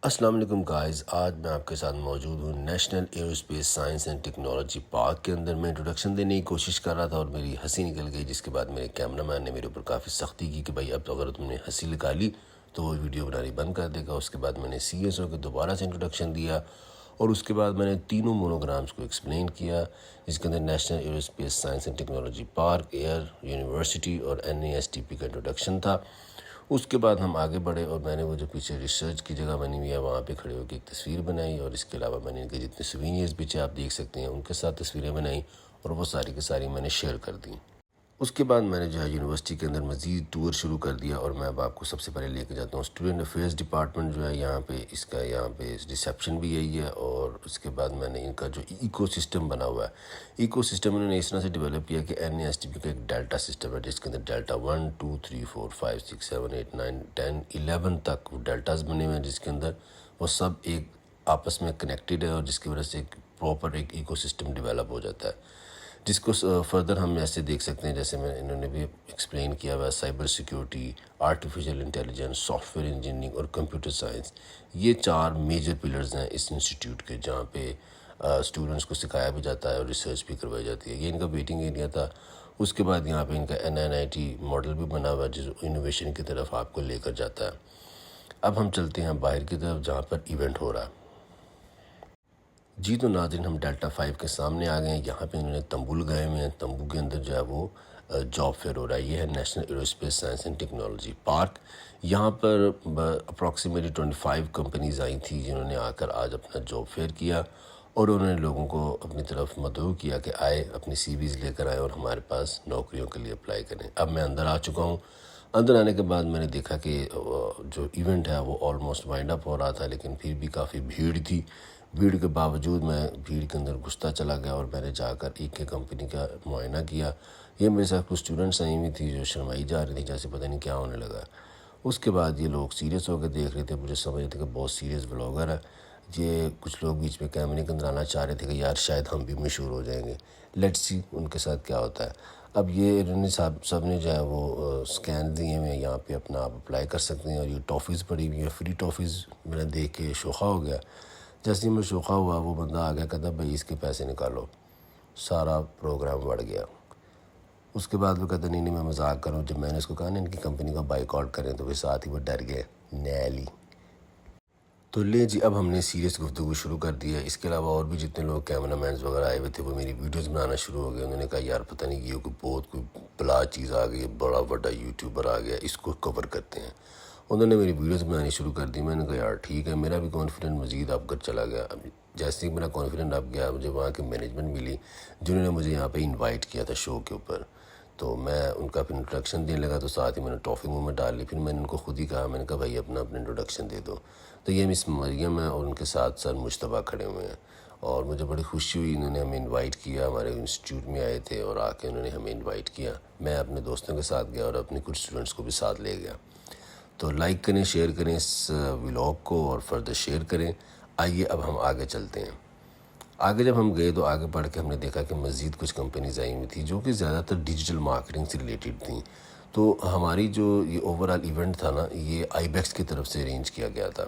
السلام علیکم گائز، آج میں آپ کے ساتھ موجود ہوں national aerospace science and technology park کے اندر۔ میں انٹروڈکشن دینے کی کوشش کر رہا تھا اور میری ہنسی نکل گئی، جس کے بعد میرے کیمرہ مین نے میرے اوپر کافی سختی کی کہ بھائی اب اگر تم نے ہنسی نکالی تو وہ ویڈیو بنانی بند کر دے گا۔ اس کے بعد میں نے سیریس ہو کے دوبارہ سے انٹروڈکشن دیا اور اس کے بعد میں نے تینوں مونوگرامز کو ایکسپلین کیا، جس کے اندر national aerospace science and technology park, air university اور NASTP کا انٹروڈکشن تھا۔ اس کے بعد ہم آگے بڑھے اور میں نے وہ جو پیچھے ریسرچ کی جگہ بنی ہوئی ہے وہاں پہ کھڑے ہو کے ایک تصویر بنائی، اور اس کے علاوہ میں نے ان کے جتنے سوینئرز پیچھے آپ دیکھ سکتے ہیں ان کے ساتھ تصویریں بنائیں اور وہ ساری کی ساری میں نے شیئر کر دیں۔ اس کے بعد میں نے جو ہے یونیورسٹی کے اندر مزید ٹور شروع کر دیا، اور میں اب آپ کو سب سے پہلے لے کے جاتا ہوں اسٹوڈنٹ افیئرز ڈپارٹمنٹ جو ہے یہاں پہ، اس کا یہاں پہ ریسیپشن بھی یہی ہے۔ اور اس کے بعد میں نے ان کا جو ایکو سسٹم بنا ہوا ہے، ایکو سسٹم انہوں نے اس طرح سے ڈیولپ کیا کہ NASTP کا ایک ڈیلٹا سسٹم ہے جس کے اندر ڈیلٹا 1 2 3 4 5 6 7 8 9 10 11 تک وہ ڈیلٹاز بنے ہوئے ہیں، جس کے اندر وہ سب ایک آپس میں کنیکٹڈ ہے، اور جس کی وجہ سے ایک پراپر ایک ایکو سسٹم ڈیولپ ہو جاتا ہے، جس کو فردر ہم ایسے دیکھ سکتے ہیں جیسے انہوں نے بھی ایکسپلین کیا ہوا ہے۔ Cyber security, artificial intelligence, soft ware engineering اور کمپیوٹر سائنس، یہ 4 میجر پلرز ہیں اس انسٹیٹیوٹ کے، جہاں پہ اسٹوڈنٹس کو سکھایا بھی جاتا ہے اور ریسرچ بھی کروائی جاتی ہے۔ یہ ان کا ویٹنگ ایریا تھا۔ اس کے بعد یہاں پہ ان کا NNIT ماڈل بھی بنا ہوا ہے جو انوویشن کی طرف آپ کو لے کر جاتا ہے۔ اب ہم چلتے ہیں باہر کی طرف جہاں پر ایونٹ ہو رہا ہے۔ جی تو ناظرین، ہم ڈیلٹا 5 کے سامنے آ گئے ہیں۔ یہاں پہ انہوں نے تمبو لگائے ہوئے ہیں، تمبو کے اندر جو ہے وہ جاب فیئر ہو رہا ہے۔ یہ ہے national aerospace science and technology park. یہاں پر اپروکسیمیٹلی 25 کمپنیز آئی تھیں جنہوں نے آ کر آج اپنا جاب فیئر کیا، اور انہوں نے لوگوں کو اپنی طرف مدعو کیا کہ آئے اپنی CVs لے کر آئے اور ہمارے پاس نوکریوں کے لیے اپلائی کریں۔ اب میں اندر آ چکا ہوں۔ اندر آنے کے بعد میں نے دیکھا کہ جو ایونٹ ہے وہ آلموسٹ وائنڈ اپ ہو رہا تھا، لیکن پھر بھی کافی بھیڑ تھی۔ بھیڑ کے باوجود میں بھیڑ کے اندر گھستا چلا گیا اور میں نے جا کر ایک کمپنی کا معائنہ کیا۔ یہ میرے ساتھ کچھ اسٹوڈنٹس آئی ہوئی تھی جو شرمائی جا رہی تھی، جیسے پتہ نہیں کیا ہونے لگا۔ اس کے بعد یہ لوگ سیریس ہو کے دیکھ رہے تھے، مجھے سمجھ رہے تھے کہ بہت سیریس بلاگر ہے۔ یہ کچھ لوگ بیچ میں کیمرے کے اندر آنا چاہ رہے تھے کہ یار شاید ہم بھی مشہور ہو جائیں گے، لیٹس سی ان کے ساتھ کیا ہوتا ہے۔ اب یہ انہوں نے سب نے جو ہے وہ سکین دیے ہوئے ہیں، یہاں پہ اپنا آپ اپلائی کر سکتے ہیں، اور یہ ٹافیز پڑی ہوئی ہیں، فری ٹافیز۔ میں نے دیکھ کے شوخا ہو گیا۔ جیسے ہی میں شوخا ہوا، وہ بندہ آ گیا، کہتا بھائی اس کے پیسے نکالو۔ سارا پروگرام بڑھ گیا۔ اس کے بعد وہ کہتا نہیں میں مذاق کروں۔ جب میں نے اس کو کہا نا ان کی کمپنی کا بائک آؤٹ کریں، تو وہ ساتھ ہی وہ ڈر گئے نیلی۔ تو لے جی، اب ہم نے سیریس گفتگو شروع کر دی ہے۔ اس کے علاوہ اور بھی جتنے لوگ کیمرہ مینز وغیرہ آئے ہوئے تھے وہ میری ویڈیوز بنانا شروع ہو گئے۔ انہوں نے کہا یار پتہ نہیں یہ کوئی بلا چیز آ گئی ہے، بڑا بڑا یوٹیوبر آ گیا، اس کو کور کرتے ہیں۔ انہوں نے میری ویڈیوز بنانی شروع کر دی۔ میں نے کہا یار ٹھیک ہے، میرا بھی کانفیڈنٹ مزید اپ کر چلا گیا۔ جیسے ہی میرا کانفیڈنٹ اپ گیا، مجھے وہاں کی مینجمنٹ ملی جنہوں نے مجھے یہاں پہ انوائٹ کیا تھا شو کے اوپر۔ تو میں ان کا پھر انٹروڈکشن دینے لگا، تو ساتھ ہی میں نے ٹافی منہ میں ڈال لی۔ پھر میں نے ان کو خود ہی کہا، میں نے کہا بھائی اپنا انٹروڈکشن دے دو۔ تو یہ مس مریم ہے اور ان کے ساتھ سر مجتبیٰ کھڑے ہوئے ہیں، اور مجھے بڑی خوشی ہوئی، انہوں نے ہمیں انوائٹ کیا، ہمارے انسٹیٹیوٹ میں آئے تھے اور آ کے انہوں نے ہمیں انوائٹ کیا۔ میں اپنے دوستوں کے ساتھ گیا اور اپنے کچھ اسٹوڈنٹس کو بھی ساتھ لے گیا۔ تو لائک کریں، شیئر کریں اس ولاگ کو اور فردر شیئر کریں۔ آئیے اب ہم آگے چلتے ہیں۔ آگے جب ہم گئے تو آگے بڑھ کے ہم نے دیکھا کہ مزید کچھ کمپنیز آئی ہوئی تھیں جو کہ زیادہ تر ڈیجیٹل مارکیٹنگ سے ریلیٹڈ تھیں۔ تو ہماری جو یہ اوورآل ایونٹ تھا نا، یہ IBEX کی طرف سے ارینج کیا گیا تھا۔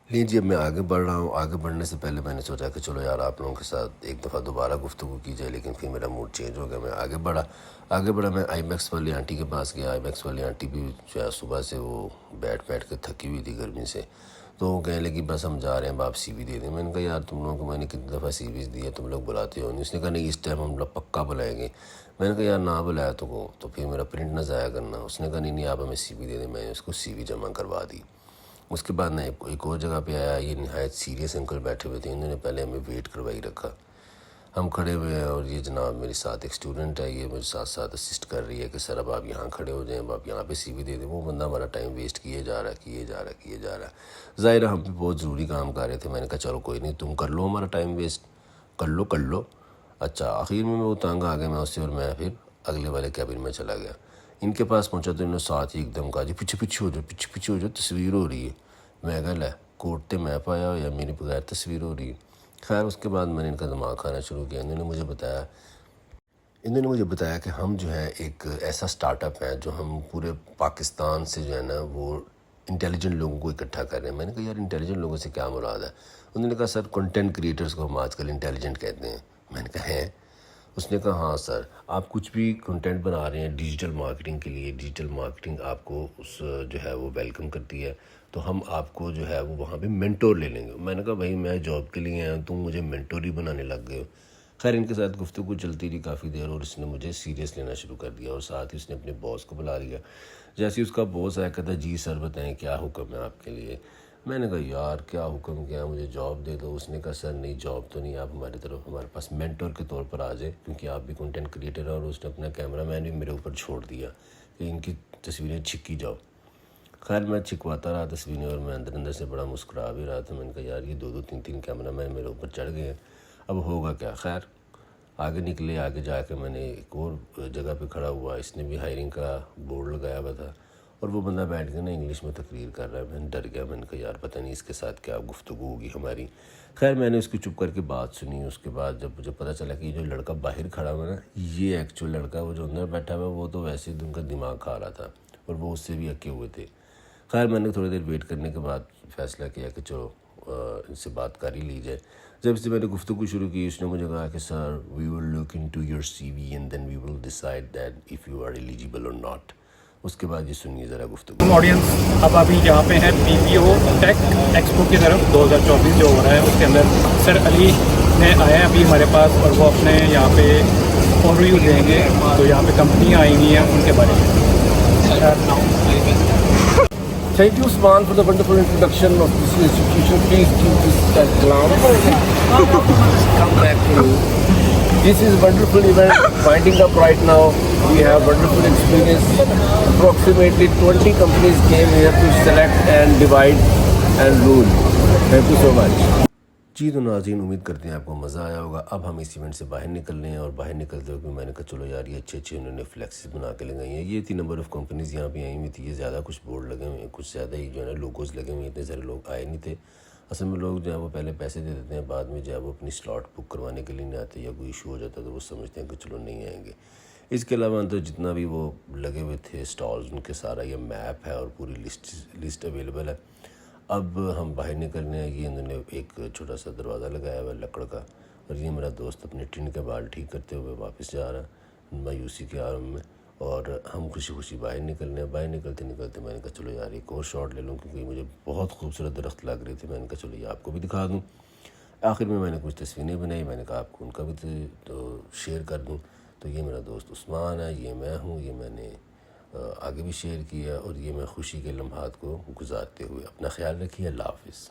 لیکن جب میں آگے بڑھ رہا ہوں، آگے بڑھنے سے پہلے میں نے سوچا کہ چلو یار آپ لوگوں کے ساتھ ایک دفعہ دوبارہ گفتگو کی جائے، لیکن پھر میرا موڈ چینج ہو گیا۔ میں آگے بڑھا میں IBEX والی آنٹی کے پاس گیا۔ IBEX والی آنٹی بھی جو ہے صبح سے وہ بیٹھ کے تھکی ہوئی تھی گرمی سے، تو وہ کہنے لگی بس ہم جا رہے ہیں، آپ CV دے دیں۔ میں نے کہا یار تم لوگوں کو میں نے کتنی دفعہ CVs دی ہے، تم لوگ بلاتے ہو نہیں۔ اس نے کہا نہیں اس ٹائم ہم لوگ پکا بلائیں گے۔ میں نے کہا یار نہ بلایا تو پھر میرا پرنٹ نہ ضائع کرنا۔ اس نے کہا نہیں آپ ہمیں CV دے دیں۔ میں نے اس کو CV جمع کروا دی۔ اس کے بعد میں ایک اور جگہ پہ آیا، یہ نہایت سیریس انکل بیٹھے ہوئے تھے، انہوں نے پہلے ہمیں ویٹ کروائی رکھا۔ ہم کھڑے ہوئے ہیں اور یہ جناب میرے ساتھ ایک اسٹوڈنٹ ہے، یہ مجھے ساتھ اسسٹ کر رہی ہے کہ سر اب آپ یہاں کھڑے ہو جائیں، اب آپ یہاں پہ CV دے دیں۔ وہ بندہ ہمارا ٹائم ویسٹ کیے جا رہا ہے۔ ظاہر ہے ہم بھی بہت ضروری کام کر رہے تھے۔ میں نے کہا چلو کوئی نہیں، تم کر لو ہمارا ٹائم ویسٹ، کر لو۔ اچھا آخر میں وہ تنگ آ گیا میں اس سے، اور میں پھر اگلے والے کیبن میں چلا گیا۔ ان کے پاس پہنچا تو انہوں نے ساتھ ہی ایک دم کہا جی پیچھے ہو جاؤ، تصویر ہو رہی ہے۔ میں کہا لے کوٹ تے میں پایا ہو یا میری بغیر تصویر ہو رہی ہے۔ خیر اس کے بعد میں نے ان کا دماغ کھانا شروع کیا۔ انہوں نے مجھے بتایا کہ ہم جو ہے ایک ایسا سٹارٹ اپ ہے جو ہم پورے پاکستان سے جو ہے نا وہ انٹیلیجنٹ لوگوں کو اکٹھا کر رہے ہیں۔ میں نے کہا یار انٹیلیجنٹ لوگوں سے کیا مراد ہے؟ انہوں نے کہا سر کنٹینٹ کریٹرز کو ہم آج کل انٹیلیجنٹ کہتے ہیں۔ میں نے کہا ہیں؟ اس نے کہا ہاں سر، آپ کچھ بھی کنٹینٹ بنا رہے ہیں ڈیجیٹل مارکیٹنگ کے لیے، ڈیجیٹل مارکیٹنگ آپ کو اس جو ہے وہ ویلکم کرتی ہے، تو ہم آپ کو جو ہے وہ وہاں پہ مینٹور لے لیں گے۔ میں نے کہا بھائی میں جاب کے لیے آیا ہوں، تم مجھے مینٹور ہی بنانے لگ گئے ہو۔ خیر ان کے ساتھ گفتگو چلتی رہی کافی دیر، اور اس نے مجھے سیریس لینا شروع کر دیا، اور ساتھ ہی اس نے اپنے باس کو بلا لیا۔ جیسے اس کا باس آیا کہتا جی سر بتائیں کیا حکم ہے آپ کے لیے؟ میں نے کہا یار کیا حکم کیا، مجھے جاب دے دو۔ اس نے کہا سر نہیں جاب تو نہیں، آپ ہمارے پاس مینٹور کے طور پر آ جائیں، کیونکہ آپ بھی کنٹینٹ کریٹر ہیں، اور اس نے اپنا کیمرہ مین بھی میرے اوپر چھوڑ دیا کہ ان کی تصویریں چھکی جاؤ۔ خیر میں چھکواتا رہا تصویریں، اور میں اندر سے بڑا مسکرا بھی رہا تھا۔ میں نے کہا یار یہ 2-3 کیمرہ مین میرے اوپر چڑھ گئے ہیں، اب ہوگا کیا؟ خیر آگے نکلے، آگے جا کے میں نے ایک اور جگہ پہ کھڑا ہوا، اس نے بھی ہائرنگ کا بورڈ لگایا ہوا تھا، اور وہ بندہ بیٹھ کے نا انگلش میں تقریر کر رہا ہے۔ میں ڈر گیا، میں نے کہا یار پتہ نہیں اس کے ساتھ کیا گفتگو ہوگی ہماری۔ خیر میں نے اس کی چپ کر کے بات سنی۔ اس کے بعد جب مجھے پتہ چلا کہ یہ جو لڑکا باہر کھڑا ہوا نا، یہ ایکچوئل لڑکا، وہ جو اندر بیٹھا ہوا وہ تو ویسے ہی ان کا دماغ کھا رہا تھا، اور وہ اس سے بھی اکے ہوئے تھے۔ خیر میں نے تھوڑی دیر ویٹ کرنے کے بعد فیصلہ کیا کہ چلو ان سے بات کر ہی لی جائے۔ جب سے میں نے گفتگو شروع کی، اس نے مجھے کہا کہ sir we will look into your C V and then we will decide that if you are eligible اور ناٹ۔ اس کے بعد یہ سنیے ذرا گفتگو۔ آڈینس اب ابھی یہاں پہ ہیں پی پی او ٹیک ایکسپو کی طرف 2024 جو ہو رہا ہے، اس کے اندر سر علی نے آئے ہیں ابھی ہمارے پاس، اور وہ اپنے یہاں پہ اوور ویو دیں گے، تو یہاں پہ کمپنیاں آئی ہوئی ہیں ان کے بارے میں۔ Thank you, Usman, for the wonderful introduction of this institution. Please keep this background. Come back to you. This is a wonderful event winding up right now. We have wonderful experience. Approximately 20 companies came here to select and divide and rule. Thank you so much. جی تو ناظرین امید کرتے ہیں آپ کو مزہ آیا ہوگا۔ اب ہم اس ایونٹ سے باہر نکل رہے ہیں، اور باہر نکلتے ہوئے میں نے کہا چلو یار یہ اچھے انہوں نے فلیکسز بنا کے لگائی ہیں۔ یہ تھی نمبر آف کمپنیز یہاں پہ آئی ہوئی تھی، یہ زیادہ کچھ بورڈ لگے ہوئے ہیں، کچھ زیادہ ہی جو ہے نا لوگوز لگے ہوئے ہیں، اتنے سارے لوگ آئے نہیں تھے۔ اصل میں لوگ جو ہے وہ پہلے پیسے دے دیتے ہیں، بعد میں جو ہے وہ اپنی سلاٹ بک کروانے کے لیے نہیں آتے، یا کوئی ایشو ہو جاتا ہے تو وہ سمجھتے ہیں کہ چلو نہیں آئیں گے۔ اس کے علاوہ تو جتنا بھی وہ لگے ہوئے تھے اسٹالز، ان کے سارا یہ میپ ہے اور پوری لسٹ اویلیبل ہے۔ اب ہم باہر نکلنے ہیں۔ یہ انہوں نے ایک چھوٹا سا دروازہ لگایا ہوا ہے لکڑ کا، اور یہ میرا دوست اپنے ٹن کے بال ٹھیک کرتے ہوئے واپس جا رہا ہے مایوسی کے عالم میں، اور ہم خوشی خوشی باہر نکلنے ہیں۔ باہر نکلتے میں نے کہا چلو یار ایک اور شاٹ لے لوں، کیونکہ مجھے بہت خوبصورت درخت لگ رہی تھی۔ میں نے کہا چلو یہ آپ کو بھی دکھا دوں۔ آخر میں نے کچھ تصویریں بنائی، میں نے کہا آپ کو ان کا بھی تو شیئر کر دوں۔ تو یہ میرا دوست عثمان ہے، یہ میں ہوں، یہ میں نے آگے بھی شیئر کیا، اور یہ میں خوشی کے لمحات کو گزارتے ہوئے۔ اپنا خیال رکھیے، اللہ حافظ۔